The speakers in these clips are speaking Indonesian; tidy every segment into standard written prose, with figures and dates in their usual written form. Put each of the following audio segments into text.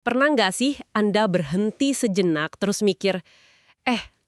Pernah nggak sih Anda berhenti sejenak terus mikir,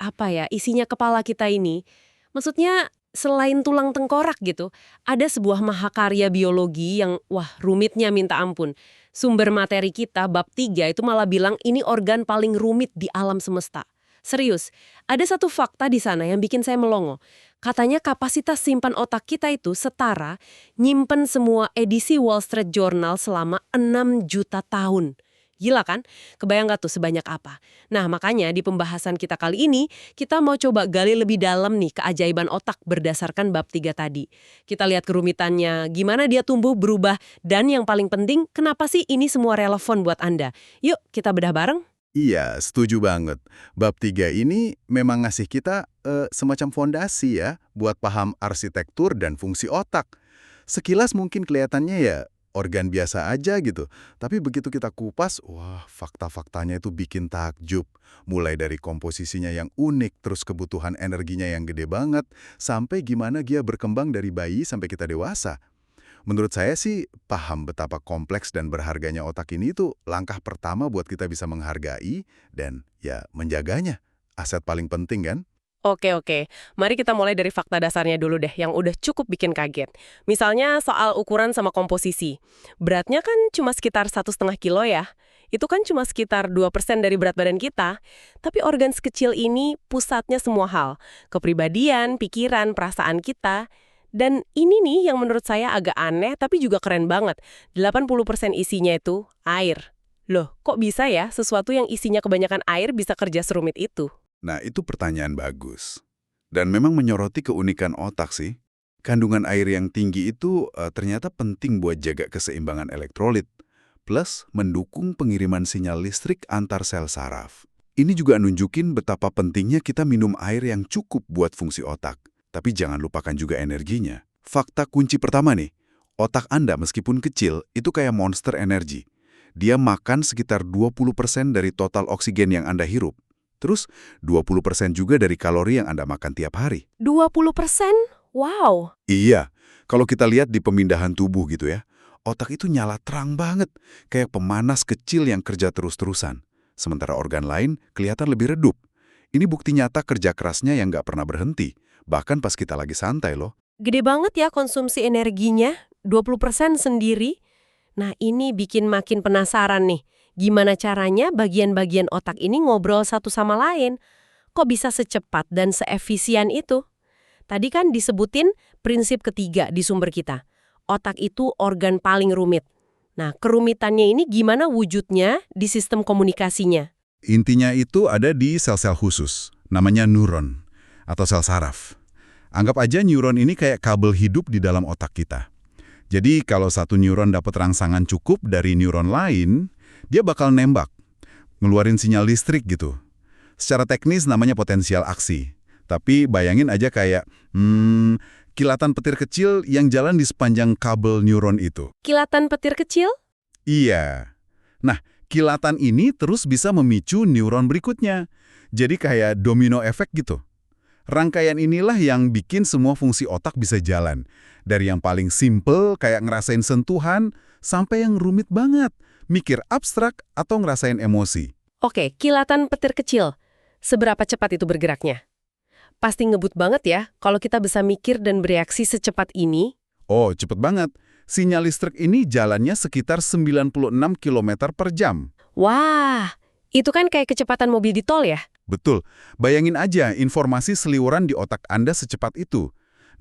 apa ya isinya kepala kita ini? Maksudnya selain tulang tengkorak gitu, ada sebuah mahakarya biologi yang wah rumitnya minta ampun. Sumber materi kita bab 3 itu malah bilang ini organ paling rumit di alam semesta. Serius, ada satu fakta di sana yang bikin saya melongo. Katanya kapasitas simpan otak kita itu setara nyimpen semua edisi Wall Street Journal selama 6 juta tahun. Gila kan? Kebayang gak tuh sebanyak apa? Nah, makanya di pembahasan kita kali ini, kita mau coba gali lebih dalam nih keajaiban otak berdasarkan bab 3 tadi. Kita lihat kerumitannya, gimana dia tumbuh, berubah, dan yang paling penting, kenapa sih ini semua relevan buat Anda? Yuk, kita bedah bareng. Iya, setuju banget. Bab 3 ini memang ngasih kita semacam fondasi ya buat paham arsitektur dan fungsi otak. Sekilas mungkin kelihatannya ya organ biasa aja gitu. Tapi begitu kita kupas, wah fakta-faktanya itu bikin takjub. Mulai dari komposisinya yang unik, terus kebutuhan energinya yang gede banget, sampai gimana dia berkembang dari bayi sampai kita dewasa. Menurut saya sih, paham betapa kompleks dan berharganya otak ini itu langkah pertama buat kita bisa menghargai dan ya menjaganya. Aset paling penting kan? Oke. Mari kita mulai dari fakta dasarnya dulu deh, yang udah cukup bikin kaget. Misalnya soal ukuran sama komposisi. Beratnya kan cuma sekitar 1,5 kilo ya. Itu kan cuma sekitar 2% dari berat badan kita. Tapi organ sekecil ini pusatnya semua hal. Kepribadian, pikiran, perasaan kita. Dan ini nih yang menurut saya agak aneh tapi juga keren banget. 80% isinya itu air. Loh, kok bisa ya sesuatu yang isinya kebanyakan air bisa kerja serumit itu? Nah, itu pertanyaan bagus. Dan memang menyoroti keunikan otak sih. Kandungan air yang tinggi itu ternyata penting buat jaga keseimbangan elektrolit, plus mendukung pengiriman sinyal listrik antar sel saraf. Ini juga nunjukin betapa pentingnya kita minum air yang cukup buat fungsi otak. Tapi jangan lupakan juga energinya. Fakta kunci pertama nih, otak Anda meskipun kecil, itu kayak monster energi. Dia makan sekitar 20% dari total oksigen yang Anda hirup. Terus 20% juga dari kalori yang Anda makan tiap hari. 20%? Wow. Iya, kalau kita lihat di pemindahan tubuh gitu ya, otak itu nyala terang banget, kayak pemanas kecil yang kerja terus-terusan. Sementara organ lain kelihatan lebih redup. Ini bukti nyata kerja kerasnya yang nggak pernah berhenti, bahkan pas kita lagi santai loh. Gede banget ya konsumsi energinya, 20% sendiri. Nah ini bikin makin penasaran nih, gimana caranya bagian-bagian otak ini ngobrol satu sama lain? Kok bisa secepat dan seefisien itu? Tadi kan disebutin prinsip ketiga di sumber kita. Otak itu organ paling rumit. Nah kerumitannya ini gimana wujudnya di sistem komunikasinya? Intinya itu ada di sel-sel khusus, namanya neuron, atau sel saraf. Anggap aja neuron ini kayak kabel hidup di dalam otak kita. Jadi kalau satu neuron dapat rangsangan cukup dari neuron lain, dia bakal nembak, ngeluarin sinyal listrik gitu. Secara teknis namanya potensial aksi. Tapi bayangin aja kayak, kilatan petir kecil yang jalan di sepanjang kabel neuron itu. Kilatan petir kecil? Iya. Nah, kilatan ini terus bisa memicu neuron berikutnya. Jadi kayak domino efek gitu. Rangkaian inilah yang bikin semua fungsi otak bisa jalan. Dari yang paling simple kayak ngerasain sentuhan, sampai yang rumit banget, mikir abstrak atau ngerasain emosi. Oke, kilatan petir kecil. Seberapa cepat itu bergeraknya? Pasti ngebut banget ya kalau kita bisa mikir dan bereaksi secepat ini. Oh, cepet banget. Sinyal listrik ini jalannya sekitar 96 km per jam. Wah, itu kan kayak kecepatan mobil di tol ya? Betul. Bayangin aja informasi seliweran di otak Anda secepat itu.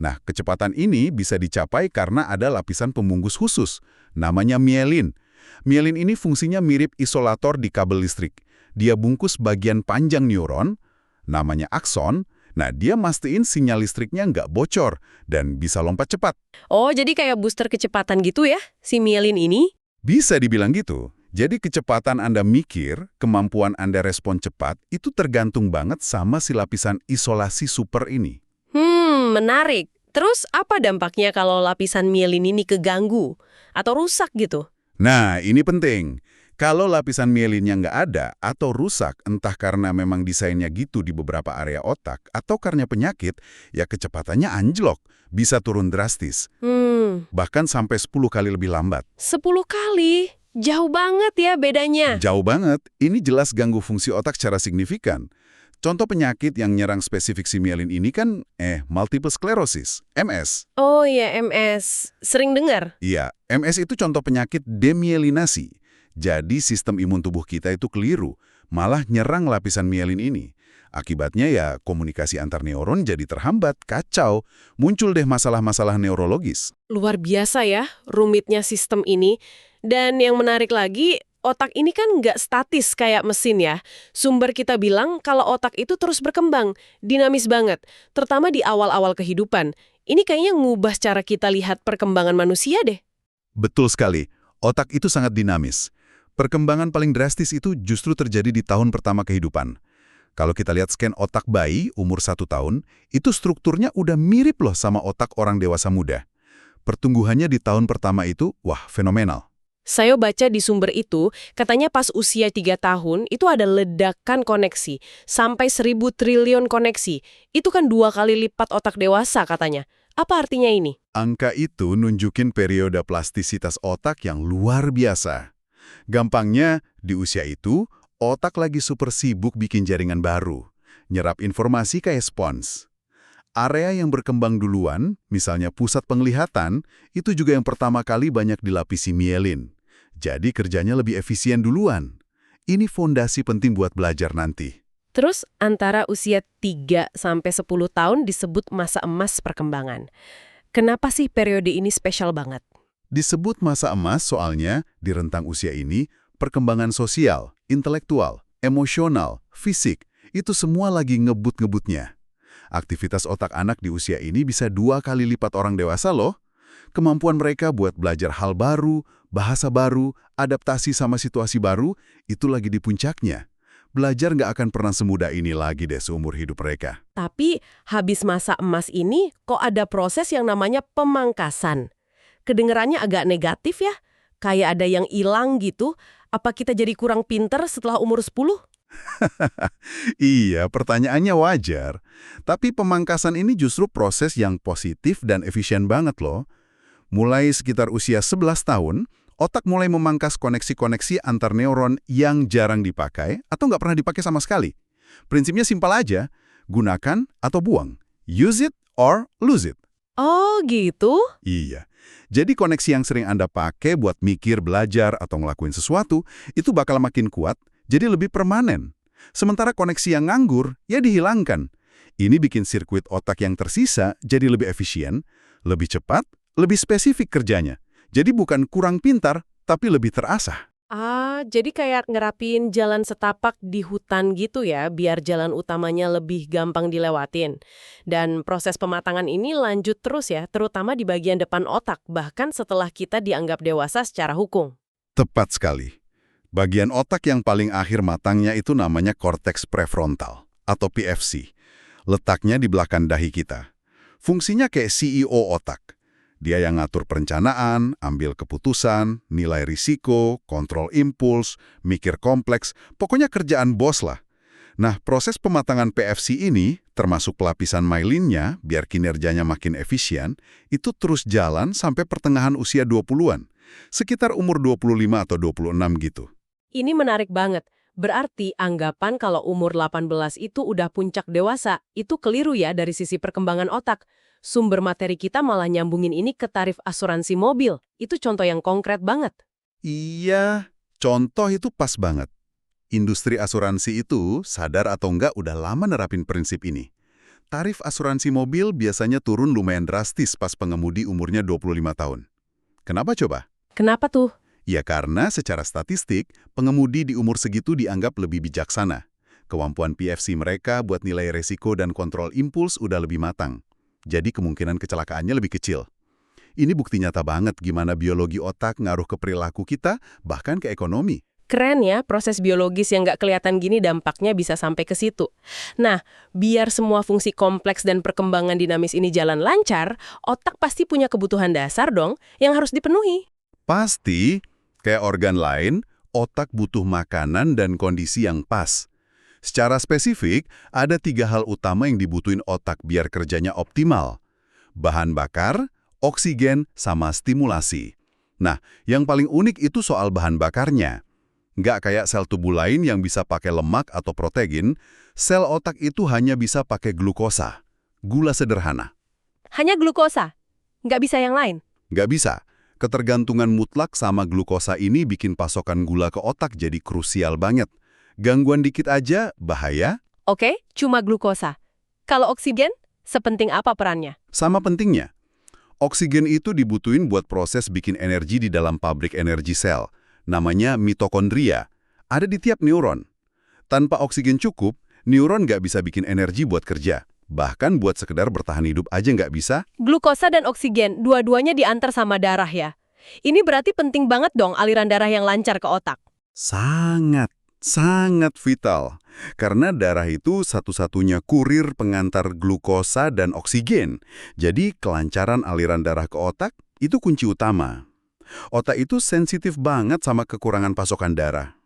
Nah, kecepatan ini bisa dicapai karena ada lapisan pembungkus khusus, namanya mielin. Mielin ini fungsinya mirip isolator di kabel listrik. Dia bungkus bagian panjang neuron, namanya akson. Nah, dia mastiin sinyal listriknya nggak bocor dan bisa lompat cepat. Oh, jadi kayak booster kecepatan gitu ya, si mielin ini? Bisa dibilang gitu. Jadi kecepatan Anda mikir, kemampuan Anda respon cepat, itu tergantung banget sama si lapisan isolasi super ini. Menarik. Terus apa dampaknya kalau lapisan mielin ini keganggu atau rusak gitu? Nah, ini penting. Kalau lapisan mielinnya nggak ada atau rusak, entah karena memang desainnya gitu di beberapa area otak atau karena penyakit, ya kecepatannya anjlok, bisa turun drastis. Bahkan sampai 10 kali lebih lambat. 10 kali? Jauh banget ya bedanya. Jauh banget, ini jelas ganggu fungsi otak secara signifikan. Contoh penyakit yang nyerang spesifik si mielin ini kan, multiple sclerosis, MS. Oh iya, MS. Sering dengar. Iya, MS itu contoh penyakit demielinasi. Jadi sistem imun tubuh kita itu keliru, malah nyerang lapisan mielin ini. Akibatnya ya komunikasi antar neuron jadi terhambat, kacau, muncul deh masalah-masalah neurologis. Luar biasa ya, rumitnya sistem ini. Dan yang menarik lagi, otak ini kan nggak statis kayak mesin ya. Sumber kita bilang kalau otak itu terus berkembang, dinamis banget. Terutama di awal-awal kehidupan. Ini kayaknya ngubah cara kita lihat perkembangan manusia deh. Betul sekali, otak itu sangat dinamis. Perkembangan paling drastis itu justru terjadi di tahun pertama kehidupan. Kalau kita lihat scan otak bayi umur 1 tahun, itu strukturnya udah mirip loh sama otak orang dewasa muda. Pertumbuhannya di tahun pertama itu, wah, fenomenal. Saya baca di sumber itu, katanya pas usia 3 tahun, itu ada ledakan koneksi. Sampai 1.000 triliun koneksi. Itu kan 2 kali lipat otak dewasa katanya. Apa artinya ini? Angka itu nunjukin periode plastisitas otak yang luar biasa. Gampangnya, di usia itu, otak lagi super sibuk bikin jaringan baru, nyerap informasi kayak spons. Area yang berkembang duluan, misalnya pusat penglihatan, itu juga yang pertama kali banyak dilapisi mielin. Jadi kerjanya lebih efisien duluan. Ini fondasi penting buat belajar nanti. Terus antara usia 3 sampai 10 tahun disebut masa emas perkembangan. Kenapa sih periode ini spesial banget? Disebut masa emas soalnya, di rentang usia ini, perkembangan sosial, intelektual, emosional, fisik, itu semua lagi ngebut-ngebutnya. Aktivitas otak anak di usia ini bisa 2 kali lipat orang dewasa loh. Kemampuan mereka buat belajar hal baru, bahasa baru, adaptasi sama situasi baru, itu lagi di puncaknya. Belajar nggak akan pernah semudah ini lagi deh seumur hidup mereka. Tapi habis masa emas ini kok ada proses yang namanya pemangkasan. Kedengerannya agak negatif ya, kayak ada yang hilang gitu. Apa kita jadi kurang pinter setelah umur 10? Iya, pertanyaannya wajar. Tapi pemangkasan ini justru proses yang positif dan efisien banget loh. Mulai sekitar usia 11 tahun, otak mulai memangkas koneksi-koneksi antar neuron yang jarang dipakai atau nggak pernah dipakai sama sekali. Prinsipnya simpel aja, gunakan atau buang. Use it or lose it. Oh gitu? Iya. Jadi koneksi yang sering Anda pakai buat mikir, belajar, atau ngelakuin sesuatu, itu bakal makin kuat, jadi lebih permanen. Sementara koneksi yang nganggur, ya dihilangkan. Ini bikin sirkuit otak yang tersisa jadi lebih efisien, lebih cepat, lebih spesifik kerjanya. Jadi bukan kurang pintar, tapi lebih terasah. Jadi kayak ngerapin jalan setapak di hutan gitu ya, biar jalan utamanya lebih gampang dilewatin. Dan proses pematangan ini lanjut terus ya, terutama di bagian depan otak, bahkan setelah kita dianggap dewasa secara hukum. Tepat sekali. Bagian otak yang paling akhir matangnya itu namanya korteks prefrontal, atau PFC. Letaknya di belakang dahi kita. Fungsinya kayak CEO otak. Dia yang ngatur perencanaan, ambil keputusan, nilai risiko, kontrol impuls, mikir kompleks, pokoknya kerjaan bos lah. Nah, proses pematangan PFC ini, termasuk pelapisan myelinnya, biar kinerjanya makin efisien, itu terus jalan sampai pertengahan usia 20-an. Sekitar umur 25 atau 26 gitu. Ini menarik banget. Berarti anggapan kalau umur 18 itu udah puncak dewasa, itu keliru ya dari sisi perkembangan otak. Sumber materi kita malah nyambungin ini ke tarif asuransi mobil. Itu contoh yang konkret banget. Iya, contoh itu pas banget. Industri asuransi itu sadar atau enggak udah lama nerapin prinsip ini. Tarif asuransi mobil biasanya turun lumayan drastis pas pengemudi umurnya 25 tahun. Kenapa coba? Kenapa tuh? Ya karena secara statistik, pengemudi di umur segitu dianggap lebih bijaksana. Kemampuan PFC mereka buat nilai resiko dan kontrol impuls udah lebih matang. Jadi kemungkinan kecelakaannya lebih kecil. Ini bukti nyata banget gimana biologi otak ngaruh ke perilaku kita, bahkan ke ekonomi. Keren ya, proses biologis yang nggak kelihatan gini dampaknya bisa sampai ke situ. Nah, biar semua fungsi kompleks dan perkembangan dinamis ini jalan lancar, otak pasti punya kebutuhan dasar dong yang harus dipenuhi. Pasti, kayak organ lain, otak butuh makanan dan kondisi yang pas. Secara spesifik, ada 3 hal utama yang dibutuhin otak biar kerjanya optimal. Bahan bakar, oksigen, sama stimulasi. Nah, yang paling unik itu soal bahan bakarnya. Nggak kayak sel tubuh lain yang bisa pakai lemak atau protein, sel otak itu hanya bisa pakai glukosa, gula sederhana. Hanya glukosa? Nggak bisa yang lain? Nggak bisa. Ketergantungan mutlak sama glukosa ini bikin pasokan gula ke otak jadi krusial banget. Gangguan dikit aja, bahaya. Oke, cuma glukosa. Kalau oksigen, sepenting apa perannya? Sama pentingnya. Oksigen itu dibutuhin buat proses bikin energi di dalam pabrik energi sel. Namanya mitokondria. Ada di tiap neuron. Tanpa oksigen cukup, neuron nggak bisa bikin energi buat kerja. Bahkan buat sekedar bertahan hidup aja nggak bisa. Glukosa dan oksigen, dua-duanya diantar sama darah ya. Ini berarti penting banget dong aliran darah yang lancar ke otak. Sangat vital. Karena darah itu satu-satunya kurir pengantar glukosa dan oksigen. Jadi kelancaran aliran darah ke otak itu kunci utama. Otak itu sensitif banget sama kekurangan pasokan darah.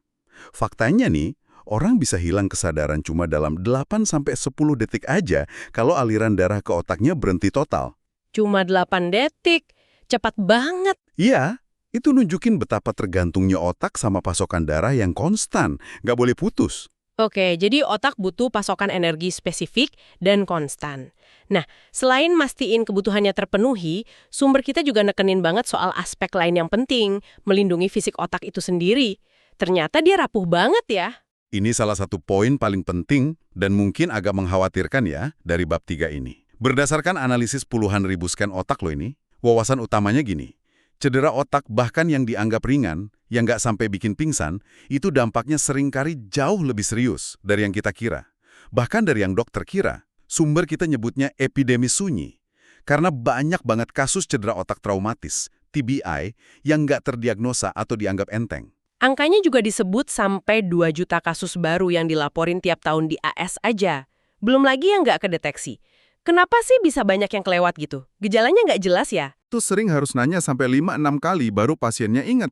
Faktanya nih, orang bisa hilang kesadaran cuma dalam 8-10 detik aja kalau aliran darah ke otaknya berhenti total. Cuma 8 detik. Cepat banget. Iya, itu nunjukin betapa tergantungnya otak sama pasokan darah yang konstan, nggak boleh putus. Oke, jadi otak butuh pasokan energi spesifik dan konstan. Nah, selain mastiin kebutuhannya terpenuhi, sumber kita juga nekenin banget soal aspek lain yang penting, melindungi fisik otak itu sendiri. Ternyata dia rapuh banget ya. Ini salah satu poin paling penting dan mungkin agak mengkhawatirkan ya dari bab 3 ini. Berdasarkan analisis puluhan ribu scan otak loh ini, wawasan utamanya gini. Cedera otak bahkan yang dianggap ringan, yang nggak sampai bikin pingsan, itu dampaknya seringkali jauh lebih serius dari yang kita kira. Bahkan dari yang dokter kira, sumber kita nyebutnya epidemi sunyi. Karena banyak banget kasus cedera otak traumatis, TBI, yang nggak terdiagnosa atau dianggap enteng. Angkanya juga disebut sampai 2 juta kasus baru yang dilaporin tiap tahun di AS aja. Belum lagi yang nggak kedeteksi. Kenapa sih bisa banyak yang kelewat gitu? Gejalanya nggak jelas ya? Tuh sering harus nanya sampai 5-6 kali baru pasiennya ingat.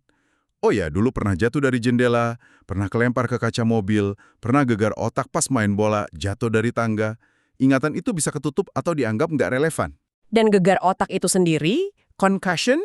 Oh ya, dulu pernah jatuh dari jendela, pernah kelempar ke kaca mobil, pernah gegar otak pas main bola, jatuh dari tangga. Ingatan itu bisa ketutup atau dianggap nggak relevan. Dan gegar otak itu sendiri, Concussion,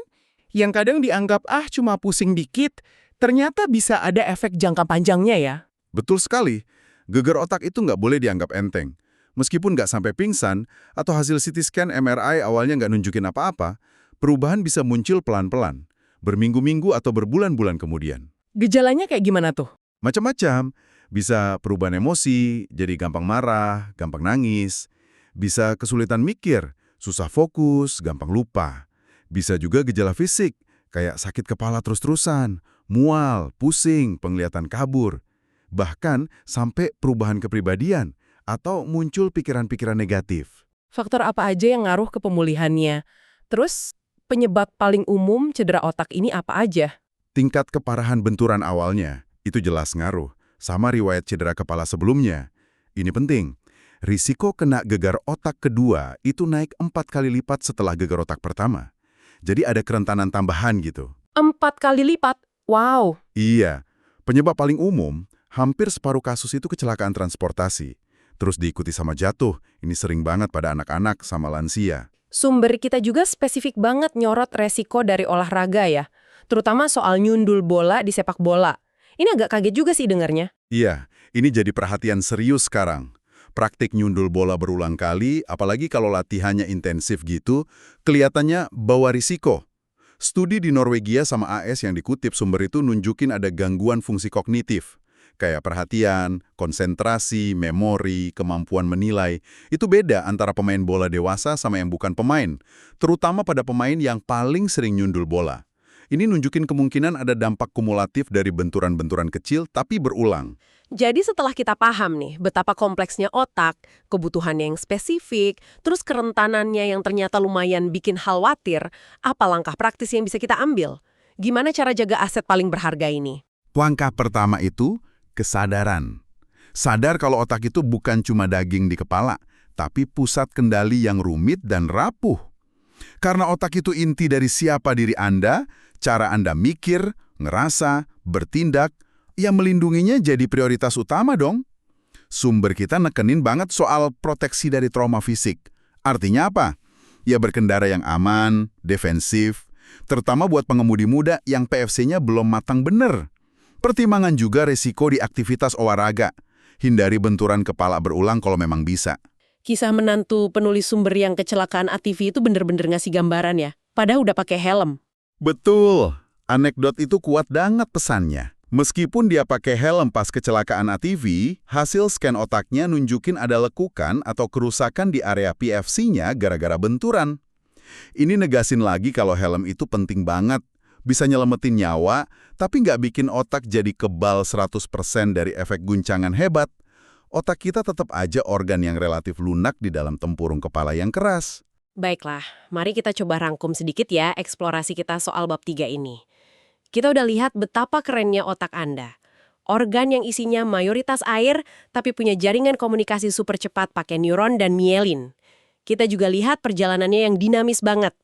yang kadang dianggap cuma pusing dikit, ternyata bisa ada efek jangka panjangnya ya. Betul sekali, gegar otak itu nggak boleh dianggap enteng. Meskipun nggak sampai pingsan, atau hasil CT scan MRI awalnya nggak nunjukin apa-apa, perubahan bisa muncul pelan-pelan, berminggu-minggu atau berbulan-bulan kemudian. Gejalanya kayak gimana tuh? Macam-macam, bisa perubahan emosi, jadi gampang marah, gampang nangis, bisa kesulitan mikir, susah fokus, gampang lupa. Bisa juga gejala fisik, kayak sakit kepala terus-terusan, mual, pusing, penglihatan kabur. Bahkan sampai perubahan kepribadian, atau muncul pikiran-pikiran negatif. Faktor apa aja yang ngaruh ke pemulihannya? Terus, penyebab paling umum cedera otak ini apa aja? Tingkat keparahan benturan awalnya, itu jelas ngaruh, sama riwayat cedera kepala sebelumnya. Ini penting, risiko kena gegar otak kedua itu naik 4 kali lipat setelah gegar otak pertama. Jadi ada kerentanan tambahan gitu. 4 kali lipat? Wow! Iya, penyebab paling umum, hampir separuh kasus itu kecelakaan transportasi. Terus diikuti sama jatuh, ini sering banget pada anak-anak sama lansia. sumber kita juga spesifik banget nyorot resiko dari olahraga ya. Terutama soal nyundul bola di sepak bola. Ini agak kaget juga sih dengarnya. Iya, ini jadi perhatian serius sekarang. Praktik nyundul bola berulang kali, apalagi kalau latihannya intensif gitu, kelihatannya bawa risiko. Studi di Norwegia sama AS yang dikutip sumber itu nunjukin ada gangguan fungsi kognitif. Kayak perhatian, konsentrasi, memori, kemampuan menilai. Itu beda antara pemain bola dewasa sama yang bukan pemain. Terutama pada pemain yang paling sering nyundul bola. Ini nunjukin kemungkinan ada dampak kumulatif dari benturan-benturan kecil tapi berulang. Jadi setelah kita paham nih betapa kompleksnya otak, kebutuhannya yang spesifik, terus kerentanannya yang ternyata lumayan bikin khawatir, apa langkah praktis yang bisa kita ambil? Gimana cara jaga aset paling berharga ini? Langkah pertama itu kesadaran. Sadar kalau otak itu bukan cuma daging di kepala, tapi pusat kendali yang rumit dan rapuh. Karena otak itu inti dari siapa diri Anda, cara Anda mikir, ngerasa, bertindak, ya melindunginya jadi prioritas utama dong. Sumber kita nekenin banget soal proteksi dari trauma fisik. Artinya apa? Ya berkendara yang aman, defensif, Terutama buat pengemudi muda yang PFC-nya belum matang bener. Pertimbangan juga resiko di aktivitas olahraga. Hindari benturan kepala berulang kalau memang bisa. Kisah menantu penulis sumber yang kecelakaan ATV itu bener-bener ngasih gambaran ya. Padahal udah pakai helm. Betul. Anekdot itu kuat banget pesannya. Meskipun dia pakai helm pas kecelakaan ATV, hasil scan otaknya nunjukin ada lekukan atau kerusakan di area PFC-nya gara-gara benturan. Ini negasin lagi kalau helm itu penting banget. Bisa nyelamatin nyawa, tapi nggak bikin otak jadi kebal 100% dari efek guncangan hebat. Otak kita tetap aja organ yang relatif lunak di dalam tempurung kepala yang keras. Baiklah, mari kita coba rangkum sedikit ya eksplorasi kita soal bab 3 ini. Kita udah lihat betapa kerennya otak Anda. Organ yang isinya mayoritas air, tapi punya jaringan komunikasi super cepat pakai neuron dan mielin. Kita juga lihat perjalanannya yang dinamis banget.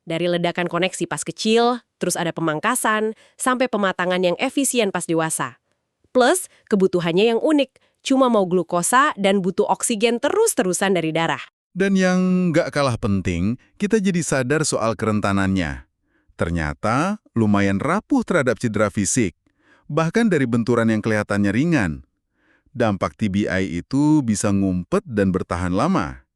Dari ledakan koneksi pas kecil, terus ada pemangkasan, sampai pematangan yang efisien pas dewasa. Plus, kebutuhannya yang unik, cuma mau glukosa dan butuh oksigen terus-terusan dari darah. Dan yang nggak kalah penting, kita jadi sadar soal kerentanannya. Ternyata lumayan rapuh terhadap cedera fisik, bahkan dari benturan yang kelihatannya ringan. Dampak TBI itu bisa ngumpet dan bertahan lama.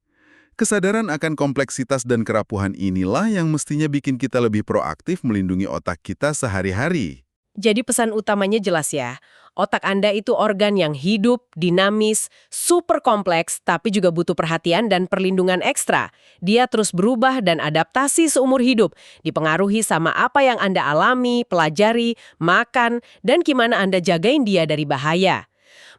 Kesadaran akan kompleksitas dan kerapuhan inilah yang mestinya bikin kita lebih proaktif melindungi otak kita sehari-hari. Jadi pesan utamanya jelas ya, otak Anda itu organ yang hidup, dinamis, super kompleks, tapi juga butuh perhatian dan perlindungan ekstra. Dia terus berubah dan adaptasi seumur hidup, dipengaruhi sama apa yang Anda alami, pelajari, makan, dan gimana Anda jagain dia dari bahaya.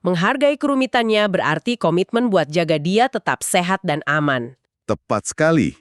Menghargai kerumitannya berarti komitmen buat jaga dia tetap sehat dan aman. Tepat sekali.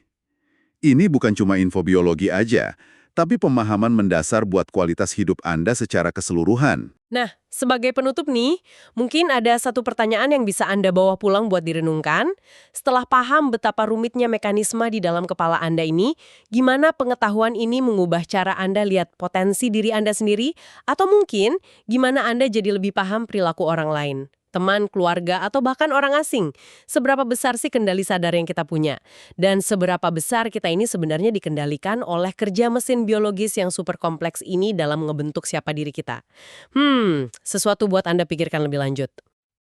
Ini bukan cuma info biologi aja, tapi pemahaman mendasar buat kualitas hidup Anda secara keseluruhan. Nah, sebagai penutup nih, mungkin ada satu pertanyaan yang bisa Anda bawa pulang buat direnungkan. Setelah paham betapa rumitnya mekanisme di dalam kepala Anda ini, gimana pengetahuan ini mengubah cara Anda lihat potensi diri Anda sendiri? Atau mungkin, gimana Anda jadi lebih paham perilaku orang lain? Teman, keluarga, atau bahkan orang asing. Seberapa besar sih kendali sadar yang kita punya? Dan seberapa besar kita ini sebenarnya dikendalikan oleh kerja mesin biologis yang super kompleks ini dalam ngebentuk siapa diri kita? Sesuatu buat Anda pikirkan lebih lanjut.